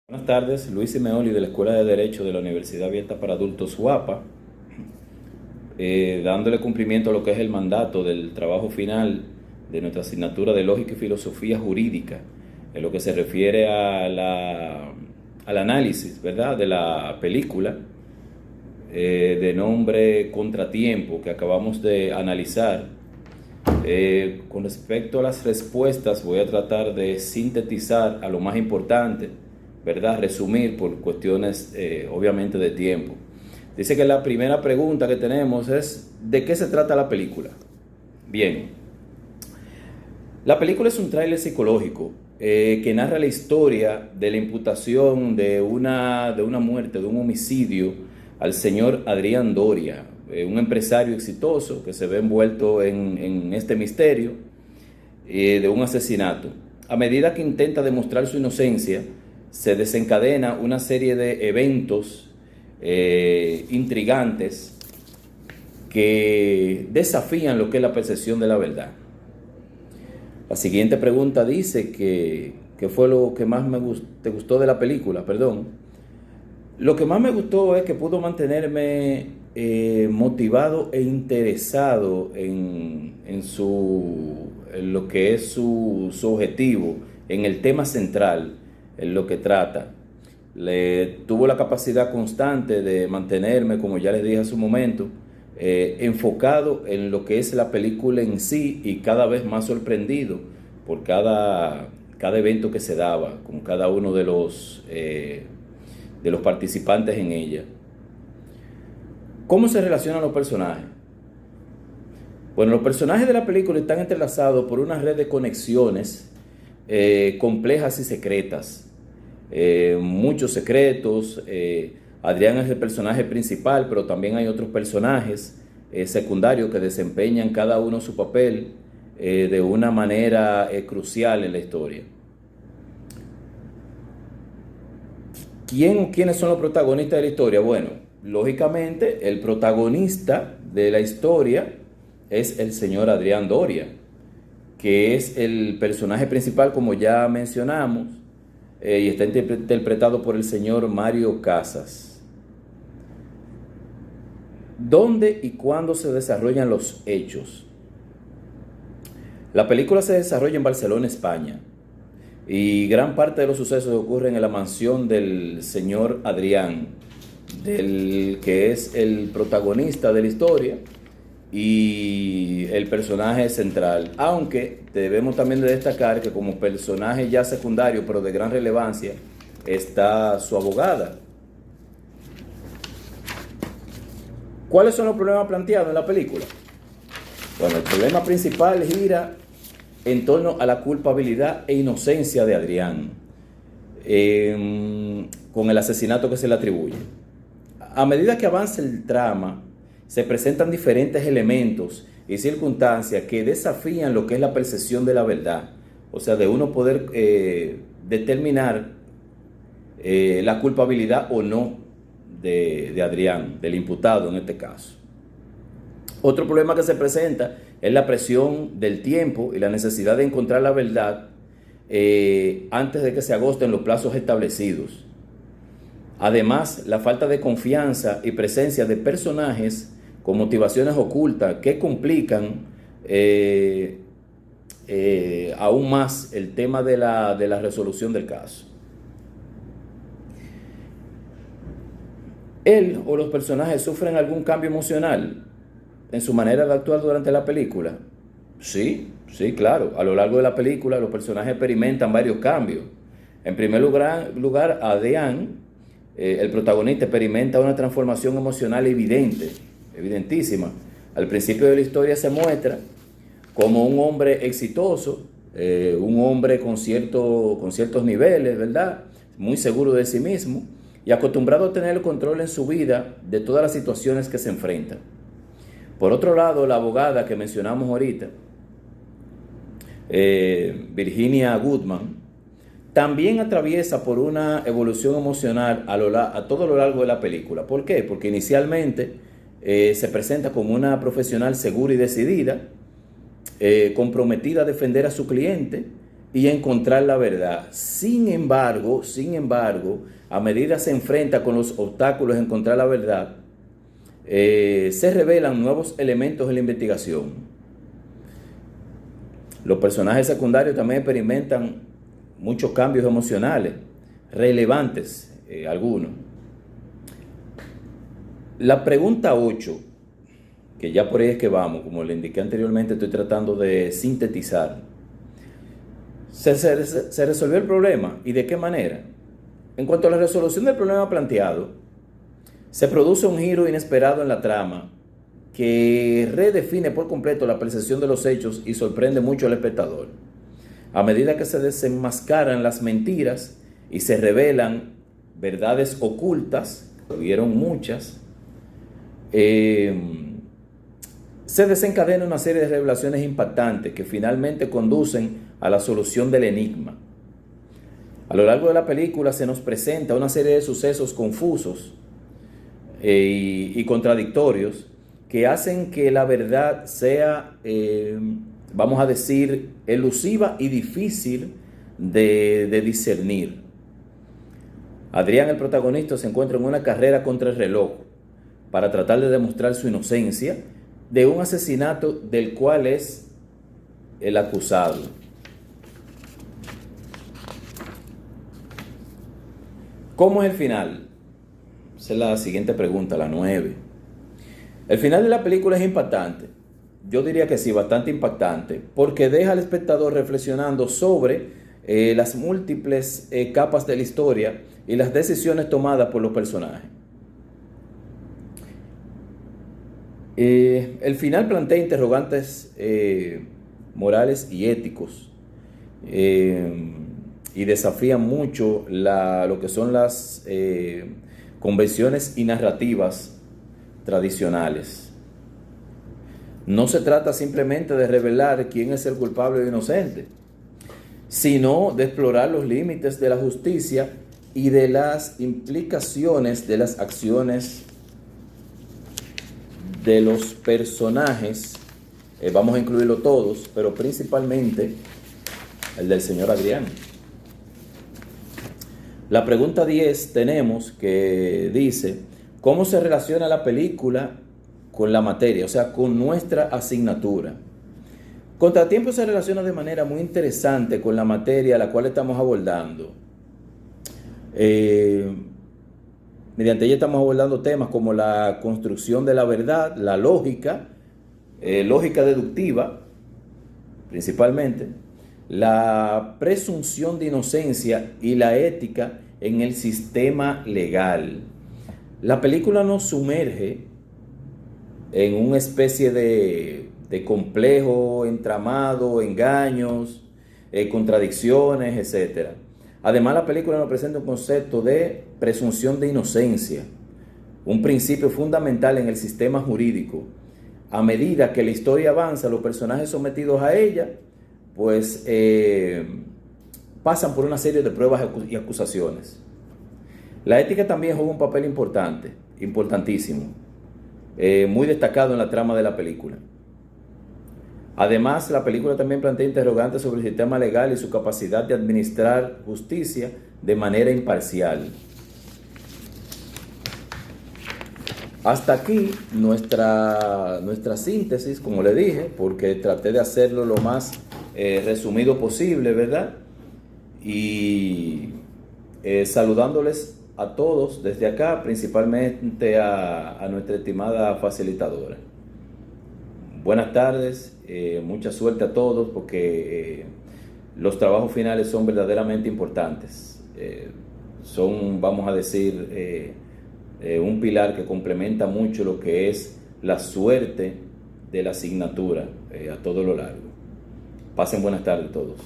Buenas tardes, Luis Simeoli de la Escuela de Derecho de la Universidad Abierta para Adultos UAPA, dándole cumplimiento a lo que es el mandato del trabajo final de nuestra asignatura de Lógica y Filosofía Jurídica, en lo que se refiere al análisis, ¿verdad?, de la película de nombre Contratiempo, que acabamos de analizar. Con respecto a las respuestas, voy a tratar de sintetizar a lo más importante, ¿verdad? Resumir por cuestiones, obviamente, de tiempo. Dice que la primera pregunta que tenemos es: ¿de qué se trata la película? Bien, la película es un tráiler psicológico que narra la historia de la imputación de una muerte, de un homicidio al señor Adrián Doria, un empresario exitoso que se ve envuelto en este misterio de un asesinato. A medida que intenta demostrar su inocencia, se desencadena una serie de eventos intrigantes que desafían lo que es la percepción de la verdad. La siguiente pregunta dice ¿qué fue lo que más te gustó de la película? Perdón. Lo que más me gustó es que pudo mantenerme motivado e interesado en lo que es su objetivo, en el tema central, en lo que trata. Tuvo la capacidad constante de mantenerme, como ya les dije hace un momento, enfocado en lo que es la película en sí, y cada vez más sorprendido por cada evento que se daba con cada uno de los participantes en ella. ¿Cómo se relacionan los personajes? Bueno, los personajes de la película están entrelazados por una red de conexiones complejas y secretas. Muchos secretos. Adrián es el personaje principal, pero también hay otros personajes secundarios que desempeñan cada uno su papel de una manera crucial en la historia. ¿Quiénes son los protagonistas de la historia? Bueno, lógicamente el protagonista de la historia es el señor Adrián Doria, que es el personaje principal, como ya mencionamos, y está interpretado por el señor Mario Casas. ¿Dónde y cuándo se desarrollan los hechos? La película se desarrolla en Barcelona, España, y gran parte de los sucesos ocurren en la mansión del señor Adrián, que es el protagonista de la historia y el personaje central. Aunque debemos también de destacar que como personaje ya secundario, pero de gran relevancia, está su abogada. ¿Cuáles son los problemas planteados en la película? Bueno, el problema principal gira en torno a la culpabilidad e inocencia de Adrián con el asesinato que se le atribuye. A medida que avanza el trama, se presentan diferentes elementos y circunstancias que desafían lo que es la percepción de la verdad. O sea, de uno poder determinar la culpabilidad o no de Adrián, del imputado en este caso. Otro problema que se presenta es la presión del tiempo y la necesidad de encontrar la verdad antes de que se agoten los plazos establecidos. Además, la falta de confianza y presencia de personajes con motivaciones ocultas que complican aún más el tema de la resolución del caso. Él o los personajes sufren algún cambio emocional en su manera de actuar durante la película. Sí, claro. A lo largo de la película los personajes experimentan varios cambios. En primer lugar, Adrián, el protagonista, experimenta una transformación emocional evidentísima. Al principio de la historia se muestra como un hombre exitoso, un hombre con ciertos niveles, ¿verdad? Muy seguro de sí mismo y acostumbrado a tener el control en su vida de todas las situaciones que se enfrentan. Por otro lado, la abogada que mencionamos ahorita, Virginia Goodman, también atraviesa por una evolución emocional a todo lo largo de la película. ¿Por qué? Porque inicialmente se presenta como una profesional segura y decidida, comprometida a defender a su cliente, y encontrar la verdad. Sin embargo, a medida se enfrenta con los obstáculos de encontrar la verdad, se revelan nuevos elementos en la investigación. Los personajes secundarios también experimentan muchos cambios emocionales, relevantes algunos. La pregunta 8, que ya por ahí es que vamos, como le indiqué anteriormente, estoy tratando de sintetizar. ¿Se resolvió el problema? ¿Y de qué manera? En cuanto a la resolución del problema planteado, se produce un giro inesperado en la trama que redefine por completo la percepción de los hechos y sorprende mucho al espectador. A medida que se desenmascaran las mentiras y se revelan verdades ocultas, hubieron muchas, se desencadena una serie de revelaciones impactantes que finalmente conducen a la solución del enigma. A lo largo de la película se nos presenta una serie de sucesos confusos y contradictorios que hacen que la verdad sea, vamos a decir, elusiva y difícil de discernir. Adrián, el protagonista, se encuentra en una carrera contra el reloj para tratar de demostrar su inocencia de un asesinato del cual es el acusado. ¿Cómo es el final? Esa es la siguiente pregunta, la 9. El final de la película es impactante. Yo diría que sí, bastante impactante, porque deja al espectador reflexionando sobre las múltiples capas de la historia y las decisiones tomadas por los personajes. El final plantea interrogantes morales y éticos y desafía mucho lo que son las convenciones y narrativas tradicionales. No se trata simplemente de revelar quién es el culpable o inocente, sino de explorar los límites de la justicia y de las implicaciones de las acciones de los personajes. Vamos a incluirlo todos, pero principalmente el del señor Adrián. La pregunta 10 tenemos que dice: ¿cómo se relaciona la película con la materia? O sea, con nuestra asignatura. Contratiempo se relaciona de manera muy interesante con la materia a la cual estamos abordando. Mediante ella estamos abordando temas como la construcción de la verdad, la lógica, lógica deductiva, principalmente, la presunción de inocencia y la ética en el sistema legal. La película nos sumerge en una especie de complejo entramado, engaños, contradicciones, etc. Además, la película nos presenta un concepto de presunción de inocencia, un principio fundamental en el sistema jurídico. A medida que la historia avanza, los personajes sometidos a ella, pues pasan por una serie de pruebas y acusaciones. La ética también juega un papel importantísimo, muy destacado en la trama de la película. Además, la película también plantea interrogantes sobre el sistema legal y su capacidad de administrar justicia de manera imparcial. Hasta aquí nuestra síntesis, como le dije, porque traté de hacerlo lo más resumido posible, ¿verdad? Y saludándoles a todos desde acá, principalmente a nuestra estimada facilitadora. Buenas tardes, mucha suerte a todos, porque los trabajos finales son verdaderamente importantes. Son, vamos a decir, un pilar que complementa mucho lo que es la suerte de la asignatura a todo lo largo. Pasen buenas tardes todos.